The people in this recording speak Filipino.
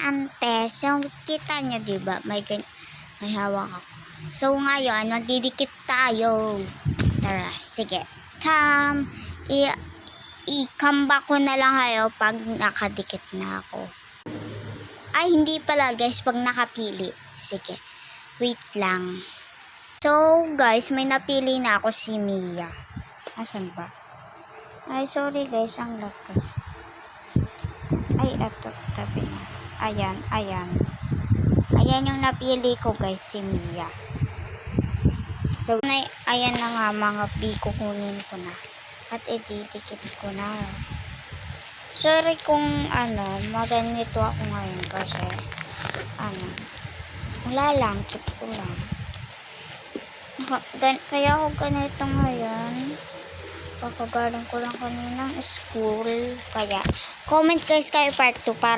ante. So, kita nyo, diba? May hawak ako. So, ngayon, magdidikit tayo. Tara, sige. I-comeback ko na lang kayo pag nakadikit na ako. Ay, hindi pala guys, pag nakapili. Sige, wait lang. So, guys, may napili na ako, si Mia. Asan ba? Ay, sorry guys, ang lakas. Ay, eto, tabi na. Ayan. Ayan yung napili ko guys, si Mia. So, ayan na nga mga kukunin ko na. At ididikit ko na. Sorry kung maganito ako ngayon kasi wala lang, trip ko lang. Kaya ako ganito ngayon. Kakagaling ko lang kaninang school. Kaya, comment guys kayo part 2 para